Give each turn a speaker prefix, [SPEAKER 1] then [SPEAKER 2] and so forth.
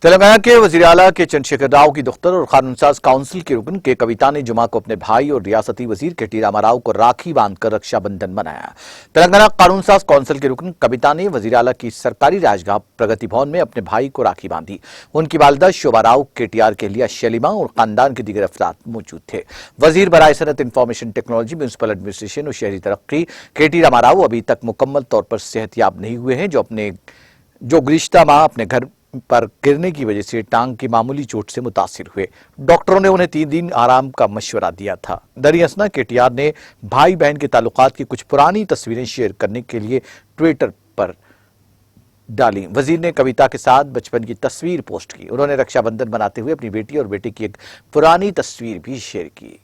[SPEAKER 1] तेलंगाना के वजीर आला के चंद्रशेखर राव की दफ्तर और कानून साज काउंसिल के रुकन के कविता ने जुमा को अपने भाई और रियासती वजीर के टी रामाराव को राखी बांधकर रक्षाबंधन मनाया। तेलंगाना कानून साज काउंसिल के रुकन कविता ने वजीर आला की सरकारी राजगाह प्रगति भवन में अपने भाई को राखी बांधी। उनकी वालिदा शोभा राव KTR के लिए शैलिमा और खानदान के दीगर अफराद मौजूद थे। वजीर बराए सनत इंफॉर्मेशन टेक्नोलॉजी, म्यूनिसिपल एडमिनिस्ट्रेशन और शहरी तरक्की KT रामाराव अभी तक मुकम्मल तौर पर सेहतयाब नहीं हुए हैं, जो गुज़िश्ता माह अपने घर पर गिरने की वजह से टांग की मामूली चोट से मुतासिर हुए। डॉक्टरों ने उन्हें 3 दिन आराम का मशवरा दिया था। दरियासना KTR ने भाई बहन के ताल्लुकात की कुछ पुरानी तस्वीरें शेयर करने के लिए ट्विटर पर डाली। वजीर ने कविता के साथ बचपन की तस्वीर पोस्ट की। उन्होंने रक्षाबंधन मनाते हुए अपनी बेटी और बेटे की एक पुरानी तस्वीर भी शेयर की।